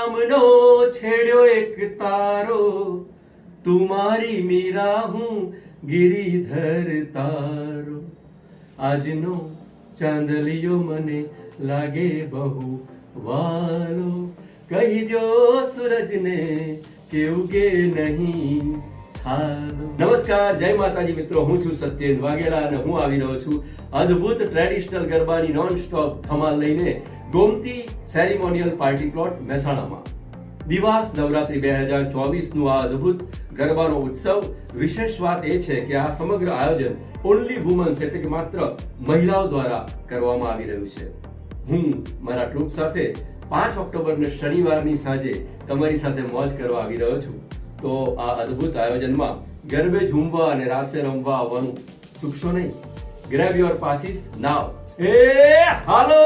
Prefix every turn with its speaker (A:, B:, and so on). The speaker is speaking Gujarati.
A: નામનો છેડ્યો એક તારો, તું મારી મીરા હું ગિરિધર તારો. આજનો ચાંદલિયો મને લાગે બહુ વાલો, કહી દો સૂરજને કે ઉગે નહીં હાલો. નમસ્કાર, જય માતાજી મિત્રો, હું છું સત્યેન વાઘેલા અને હું આવી રહ્યો છું અદ્ભુત ટ્રેડિશનલ ગરબાની નોન સ્ટોપ ધમાલ લઈને ગોમતી સેરેમોનિયલ પાર્ટી પ્લોટ મહેસાણામાં. દિવાસ નવરાત્રી 2024 નું આ અદ્ભુત ગરબાનો ઉત્સવ. વિશેષ વાત એ છે કે આ સમગ્ર આયોજન ઓનલી વુમન્સ એટલે કે માત્ર મહિલાઓ દ્વારા કરવામાં આવી રહ્યું છે. હું મારા ટ્રુપ સાથે 5 ઓક્ટોબરને શનિવારની સાંજે તમારી સાથે મોજ કરવા આવી રહ્યો છું. તો આ અદ્ભુત આયોજનમાં ગરબે ઝૂમવા અને રાસે રમવા આવવાનું ચૂકશો નહીં. Grab your passes now. A hello.